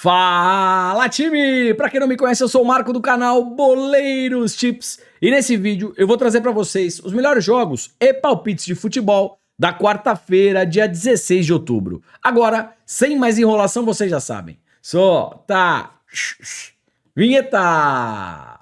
Fala, time! Pra quem não me conhece, eu sou o Marco do canal Boleiros Tips e nesse vídeo eu vou trazer pra vocês os melhores jogos e palpites de futebol da quarta-feira, dia 16 de outubro. Agora, sem mais enrolação, vocês já sabem. Solta! Vinheta!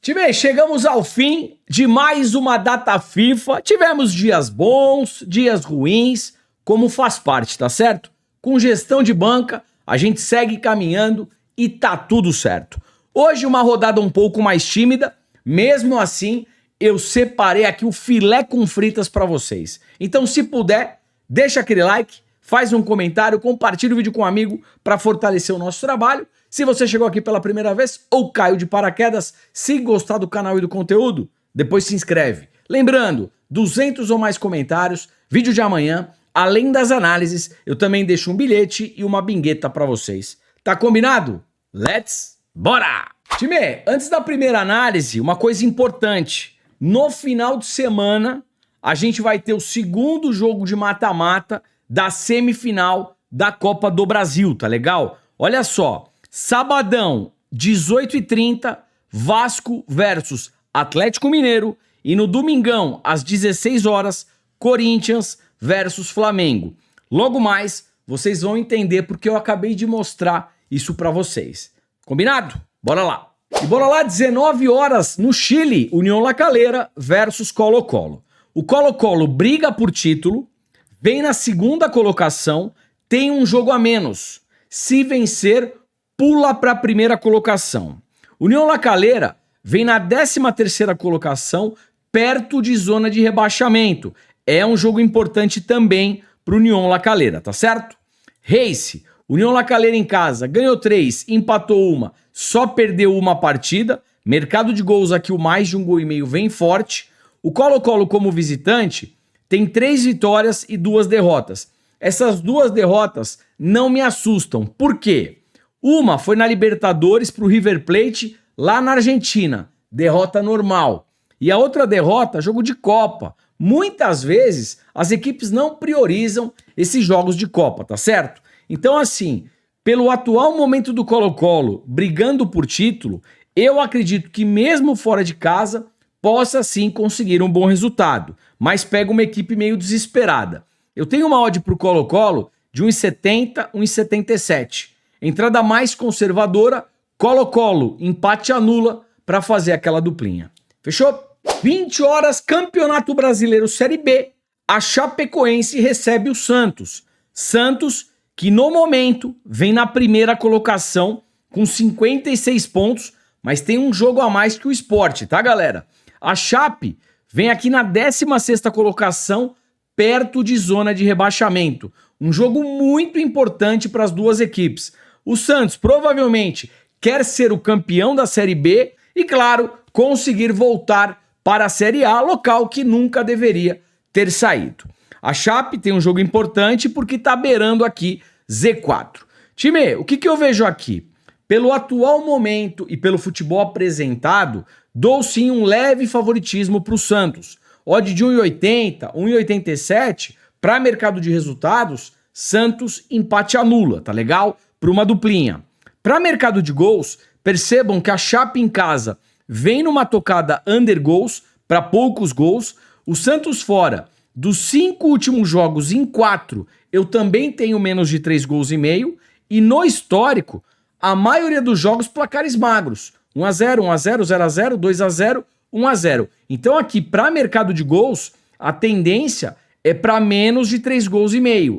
Time, chegamos ao fim de mais uma data FIFA. Tivemos dias bons, dias ruins, como faz parte, tá certo? Com gestão de banca, a gente segue caminhando e tá tudo certo. Hoje uma rodada um pouco mais tímida, mesmo assim eu separei aqui o filé com fritas pra vocês. Então se puder, deixa aquele like, faz um comentário, compartilha o vídeo com um amigo pra fortalecer o nosso trabalho. Se você chegou aqui pela primeira vez ou caiu de paraquedas, se gostar do canal e do conteúdo, depois se inscreve. Lembrando, 200 ou mais comentários, vídeo de amanhã, além das análises, eu também deixo um bilhete e uma bingueta pra vocês. Tá combinado? Let's bora! Time, antes da primeira análise, uma coisa importante. No final de semana, a gente vai ter o segundo jogo de mata-mata da semifinal da Copa do Brasil, tá legal? Olha só. Sabadão, 18h30, Vasco versus Atlético Mineiro. E no domingão, às 16 horas, Corinthians versus Flamengo. Logo mais, vocês vão entender porque eu acabei de mostrar isso pra vocês. Combinado? Bora lá. E bora lá, 19 horas, no Chile, União La Calera versus Colo-Colo. O Colo-Colo briga por título, vem na segunda colocação, tem um jogo a menos. Se vencer, pula para a primeira colocação. União La Calera vem na 13ª colocação, perto de zona de rebaixamento. É um jogo importante também para o União La Calera, tá certo? Race, União La Calera em casa, ganhou 3, empatou 1, só perdeu uma partida. Mercado de gols aqui, o mais de 1,5 gols vem forte. O Colo-Colo como visitante tem 3 vitórias e 2 derrotas. Essas 2 derrotas não me assustam. Por quê? Uma foi na Libertadores para o River Plate, lá na Argentina. Derrota normal. E a outra derrota, jogo de Copa. Muitas vezes, as equipes não priorizam esses jogos de Copa, tá certo? Então, assim, pelo atual momento do Colo-Colo, brigando por título, eu acredito que mesmo fora de casa, possa sim conseguir um bom resultado. Mas pega uma equipe meio desesperada. Eu tenho uma odd para o Colo-Colo de 1,70, 1,77. Entrada mais conservadora, Colo-Colo, empate anula para fazer aquela duplinha. Fechou? 20 horas, Campeonato Brasileiro Série B. A Chapecoense recebe o Santos. Santos, que no momento vem na primeira colocação com 56 pontos, mas tem um jogo a mais que o Sport, tá, galera? A Chape vem aqui na 16ª colocação, perto de zona de rebaixamento. Um jogo muito importante para as duas equipes. O Santos provavelmente quer ser o campeão da Série B e, claro, conseguir voltar para a Série A, local que nunca deveria ter saído. A Chape tem um jogo importante porque está beirando aqui Z4. Time, o que eu vejo aqui? Pelo atual momento e pelo futebol apresentado, dou sim um leve favoritismo para o Santos. Odd de 1,80, 1,87, para mercado de resultados, Santos empate anula, tá legal? Para uma duplinha. Para mercado de gols, percebam que a Chape em casa vem numa tocada under gols, para poucos gols. O Santos fora, dos 5 últimos jogos em 4, eu também tenho menos de 3,5 gols. E no histórico, a maioria dos jogos placares magros. 1-0, 1-0, 0-0, 2-0, 1-0. Então aqui, para mercado de gols, a tendência é para menos de 3,5 gols.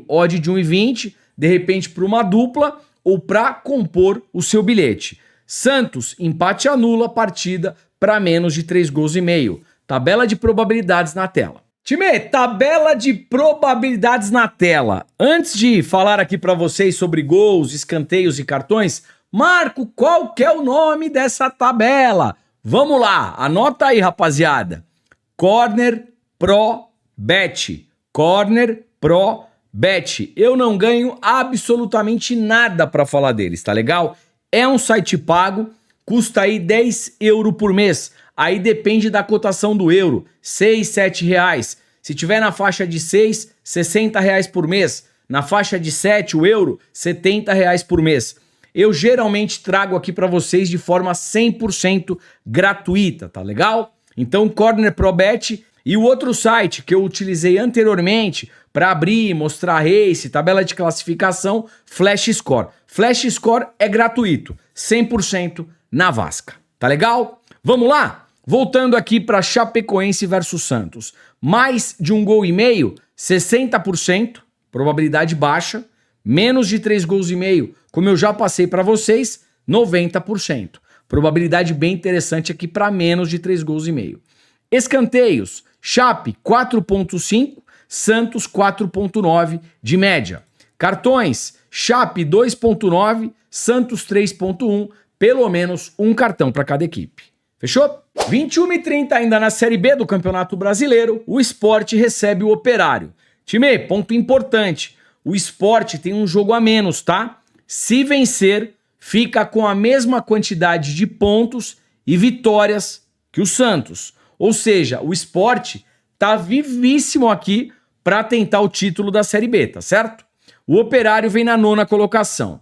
Odd de 1,20, de repente para uma dupla, ou para compor o seu bilhete. Santos, empate anula a partida para menos de 3,5 gols. Tabela de probabilidades na tela. Time, tabela de probabilidades na tela. Antes de falar aqui para vocês sobre gols, escanteios e cartões, Marco, qual que é o nome dessa tabela? Vamos lá, anota aí, rapaziada. Corner Pro Bet, Corner Pro Bet. Eu não ganho absolutamente nada para falar deles, tá legal? É um site pago, custa aí 10 € por mês. Aí depende da cotação do euro, 6, 7 reais. Se tiver na faixa de 6, 60 reais por mês. Na faixa de 7, o euro, 70 reais por mês. Eu geralmente trago aqui para vocês de forma 100% gratuita, tá legal? Então, Corner Pro Bet e o outro site que eu utilizei anteriormente para abrir, mostrar race, tabela de classificação, Flash Score. Flash Score é gratuito, 100% na Vasca, tá legal? Vamos lá? Voltando aqui para Chapecoense versus Santos. Mais de 1,5 gols, 60%, probabilidade baixa. Menos de 3,5 gols, como eu já passei para vocês, 90%. Probabilidade bem interessante aqui para menos de 3,5 gols. Escanteios, Chape 4,5, Santos 4,9 de média. Cartões, Chape 2,9, Santos 3,1, pelo menos um cartão para cada equipe. Fechou? 21h30 ainda na Série B do Campeonato Brasileiro, o Sport recebe o Operário. Time, ponto importante, o Sport tem um jogo a menos, tá? Se vencer, fica com a mesma quantidade de pontos e vitórias que o Santos. Ou seja, o Sport tá vivíssimo aqui para tentar o título da Série B, tá certo? O Operário vem na 9ª colocação.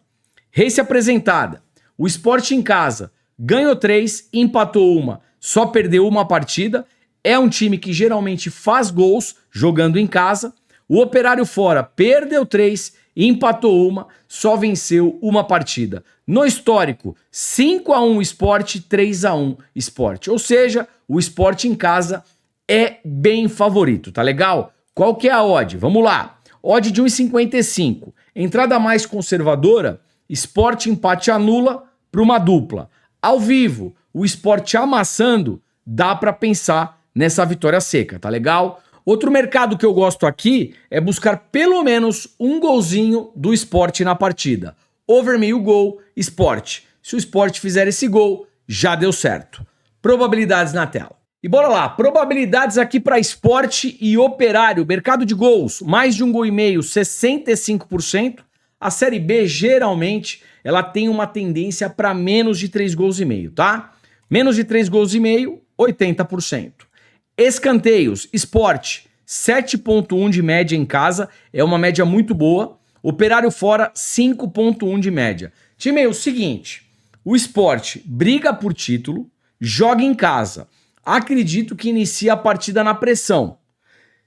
Race apresentada. O Sport em casa ganhou 3, empatou 1, só perdeu uma partida. É um time que geralmente faz gols jogando em casa. O Operário fora perdeu 3, empatou 1, só venceu uma partida. No histórico, 5-1 Sport, 3-1 Sport. Ou seja, o Sport em casa é bem favorito, tá legal? Qual que é a odd? Vamos lá. Odd de 1,55. Entrada mais conservadora, Sport empate anula para uma dupla. Ao vivo, o Sport amassando, dá para pensar nessa vitória seca, tá legal? Outro mercado que eu gosto aqui é buscar pelo menos um golzinho do Sport na partida. Over meio gol, Sport. Se o Sport fizer esse gol, já deu certo. Probabilidades na tela. E bora lá, probabilidades aqui para Sport e Operário. Mercado de gols, mais de 1,5 gol, 65%. A Série B, geralmente, ela tem uma tendência para menos de 3,5 gols, tá? Menos de 3,5 gols, 80%. Escanteios, Sport, 7,1 de média em casa, é uma média muito boa. Operário fora, 5,1 de média. Time, é o seguinte, o Sport briga por título, joga em casa. Acredito que inicia a partida na pressão.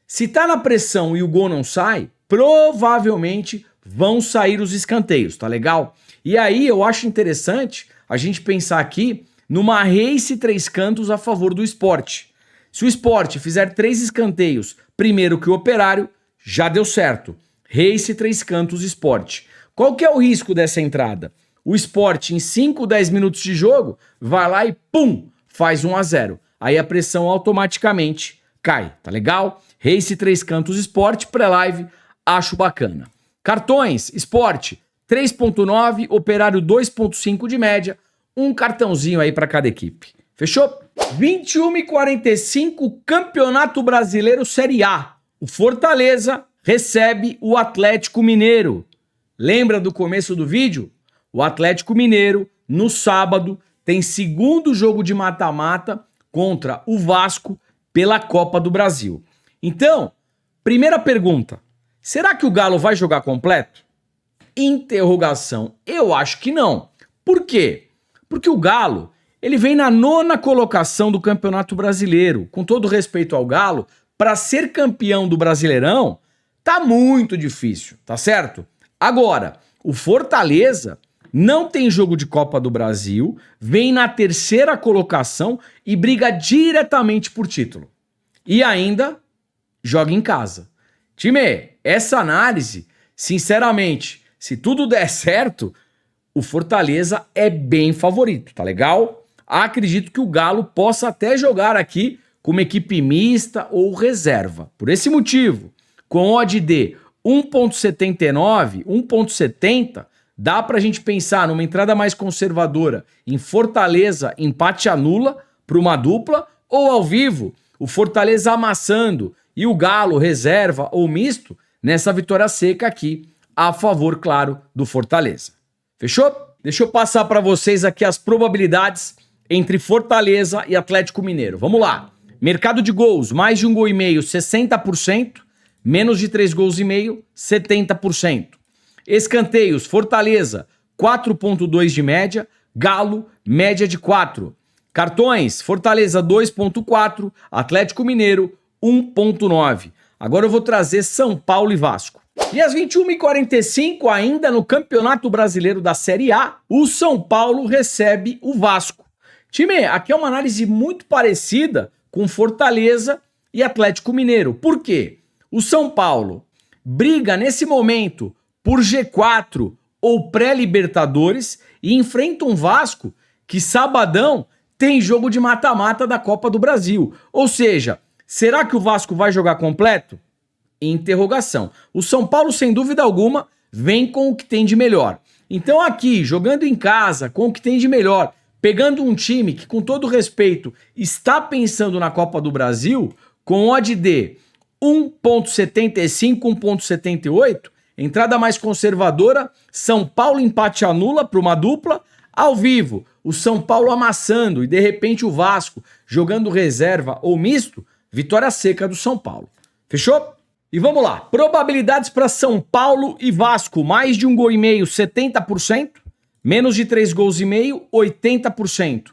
Se tá na pressão e o gol não sai, provavelmente vão sair os escanteios, tá legal? E aí eu acho interessante a gente pensar aqui numa race 3 cantos a favor do Sport. Se o Sport fizer 3 escanteios primeiro que o Operário, já deu certo. Race 3 cantos Sport. Qual que é o risco dessa entrada? O Sport em 5, 10 minutos de jogo vai lá e pum, faz 1-0. Aí a pressão automaticamente cai, tá legal? Race 3 cantos Sport, pré-live, acho bacana. Cartões, Sport, 3,9, Operário 2,5 de média, um cartãozinho aí para cada equipe. Fechou? 21h45, Campeonato Brasileiro Série A. O Fortaleza recebe o Atlético Mineiro. Lembra do começo do vídeo? O Atlético Mineiro, no sábado, tem segundo jogo de mata-mata contra o Vasco pela Copa do Brasil. Então, primeira pergunta, será que o Galo vai jogar completo? Interrogação, eu acho que não. Por quê? Porque o Galo, ele vem na 9ª colocação do Campeonato Brasileiro. Com todo respeito ao Galo, para ser campeão do Brasileirão, tá muito difícil, tá certo? Agora, o Fortaleza não tem jogo de Copa do Brasil, vem na 3ª colocação e briga diretamente por título. E ainda joga em casa. Time, essa análise, sinceramente, se tudo der certo, o Fortaleza é bem favorito, tá legal? Acredito que o Galo possa até jogar aqui com uma equipe mista ou reserva. Por esse motivo, com odd de 1,79, 1,70, dá pra gente pensar numa entrada mais conservadora em Fortaleza, empate anula para uma dupla, ou ao vivo, o Fortaleza amassando e o Galo, reserva ou misto, nessa vitória seca aqui, a favor, claro, do Fortaleza. Fechou? Deixa eu passar para vocês aqui as probabilidades entre Fortaleza e Atlético Mineiro. Vamos lá. Mercado de gols, mais de 1,5 gol, 60%. Menos de 3,5 gols, 70%. Escanteios, Fortaleza, 4,2 de média. Galo, média de 4. Cartões, Fortaleza, 2,4. Atlético Mineiro, 1,9. Agora eu vou trazer São Paulo e Vasco. E às 21h45, ainda no Campeonato Brasileiro da Série A, o São Paulo recebe o Vasco. Time, aqui é uma análise muito parecida com Fortaleza e Atlético Mineiro. Por quê? O São Paulo briga nesse momento por G4 ou pré-Libertadores e enfrenta um Vasco que sabadão tem jogo de mata-mata da Copa do Brasil. Ou seja, será que o Vasco vai jogar completo? Interrogação. O São Paulo, sem dúvida alguma, vem com o que tem de melhor. Então aqui, jogando em casa, com o que tem de melhor, pegando um time que, com todo respeito, está pensando na Copa do Brasil, com odd de 1,75, 1,78, entrada mais conservadora, São Paulo empate anula para uma dupla, ao vivo, o São Paulo amassando e de repente o Vasco jogando reserva ou misto, vitória seca do São Paulo. Fechou? E vamos lá, probabilidades para São Paulo e Vasco, mais de 1,5 gol, 70%, menos de 3,5 gols, 80%.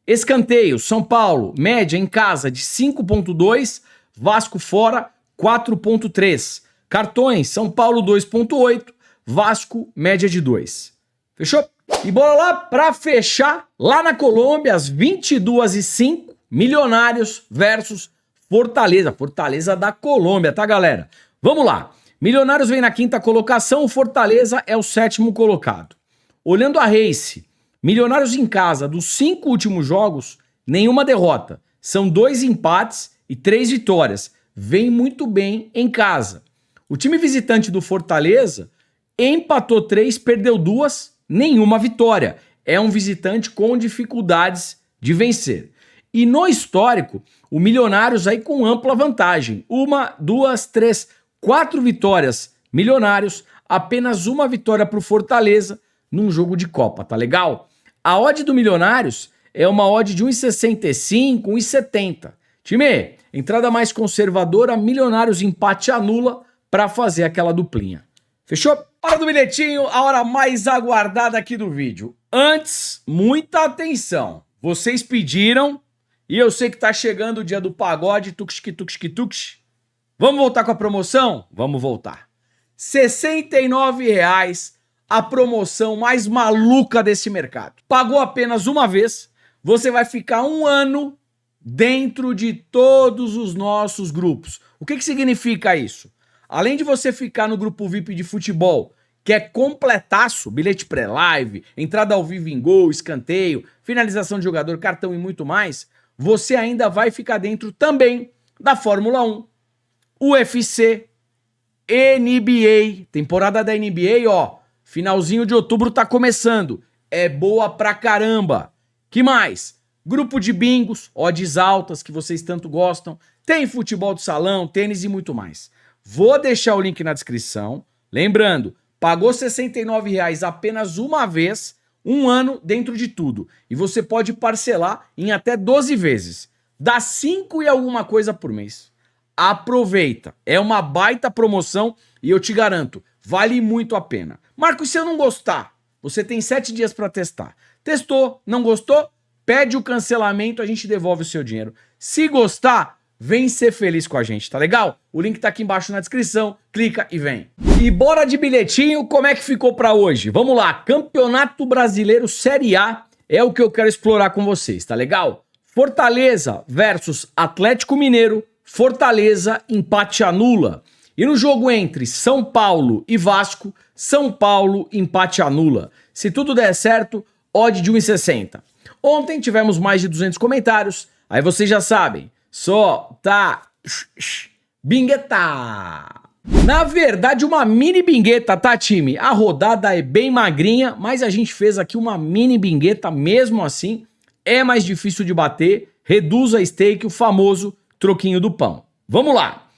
Escanteio, São Paulo, média em casa de 5,2, Vasco fora, 4,3. Cartões, São Paulo 2,8, Vasco média de 2. Fechou? E bora lá para fechar, lá na Colômbia, às 22h05, Milionários versus Fortaleza. Fortaleza da Colômbia, tá, galera? Vamos lá. Milionários vem na 5ª colocação, o Fortaleza é o 7º colocado. Olhando a Race, Milionários em casa, dos 5 últimos jogos, nenhuma derrota. São 2 empates e 3 vitórias. Vem muito bem em casa. O time visitante do Fortaleza empatou 3, perdeu 2, nenhuma vitória. É um visitante com dificuldades de vencer. E no histórico, o Milionários aí com ampla vantagem. 1, 2, 3, 4 vitórias Milionários, apenas uma vitória para o Fortaleza num jogo de Copa, tá legal? A odd do Milionários é uma odd de 1,65, 1,70. Time, entrada mais conservadora, Milionários empate anula para fazer aquela duplinha. Fechou? Hora do bilhetinho, a hora mais aguardada aqui do vídeo. Antes, muita atenção. Vocês pediram e eu sei que tá chegando o dia do pagode, tuxi. Vamos voltar com a promoção? Vamos voltar. R$ 69,00, a promoção mais maluca desse mercado. Pagou apenas uma vez, você vai ficar 1 ano dentro de todos os nossos grupos. O que significa isso? Além de você ficar no grupo VIP de futebol, que é completaço, bilhete pré-live, entrada ao vivo em gol, escanteio, finalização de jogador, cartão e muito mais, você ainda vai ficar dentro também da Fórmula 1, UFC, NBA, temporada da NBA, ó, finalzinho de outubro tá começando, é boa pra caramba. Que mais? Grupo de bingos, odds altas que vocês tanto gostam, tem futebol de salão, tênis e muito mais. Vou deixar o link na descrição. Lembrando, pagou R$ 69,00 apenas uma vez, 1 ano dentro de tudo. E você pode parcelar em até 12 vezes. Dá 5 e alguma coisa por mês. Aproveita. É uma baita promoção e eu te garanto, vale muito a pena. Marcos, se eu não gostar, você tem 7 dias para testar. Testou, não gostou? Pede o cancelamento, a gente devolve o seu dinheiro. Se gostar, vem ser feliz com a gente, tá legal? O link tá aqui embaixo na descrição, clica e vem. E bora de bilhetinho, como é que ficou pra hoje? Vamos lá, Campeonato Brasileiro Série A é o que eu quero explorar com vocês, tá legal? Fortaleza versus Atlético Mineiro, Fortaleza empate anula. E no jogo entre São Paulo e Vasco, São Paulo empate anula. Se tudo der certo, odd de 1,60. Ontem tivemos mais de 200 comentários, aí vocês já sabem. Só tá bingueta. Na verdade, uma mini bingueta, tá, time? A rodada é bem magrinha, mas a gente fez aqui uma mini bingueta mesmo assim. É mais difícil de bater, reduz a stake, o famoso troquinho do pão. Vamos lá.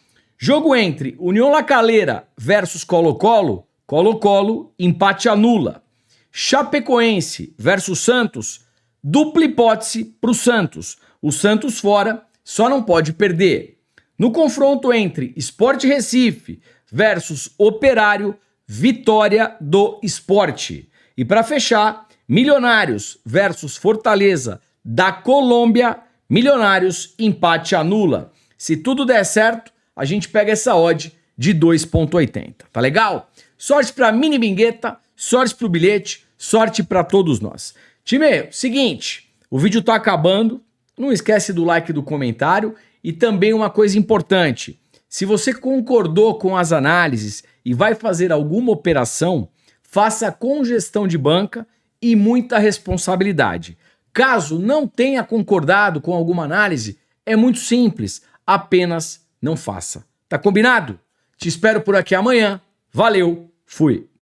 Jogo entre União La Calera versus Colo-Colo, Colo-Colo, empate anula. Chapecoense versus Santos, dupla hipótese para o Santos. O Santos fora, só não pode perder. No confronto entre Sport Recife versus Operário, vitória do Sport. E para fechar, Milionários versus Fortaleza da Colômbia, Milionários, empate anula. Se tudo der certo, a gente pega essa odd de 2,80. Tá legal? Sorte para Mini Bingueta, sorte para o bilhete, sorte para todos nós. Time, seguinte, o vídeo tá acabando. Não esquece do like e do comentário. E também uma coisa importante. Se você concordou com as análises e vai fazer alguma operação, faça com gestão de banca e muita responsabilidade. Caso não tenha concordado com alguma análise, é muito simples, apenas não faça. Tá combinado? Te espero por aqui amanhã. Valeu, fui!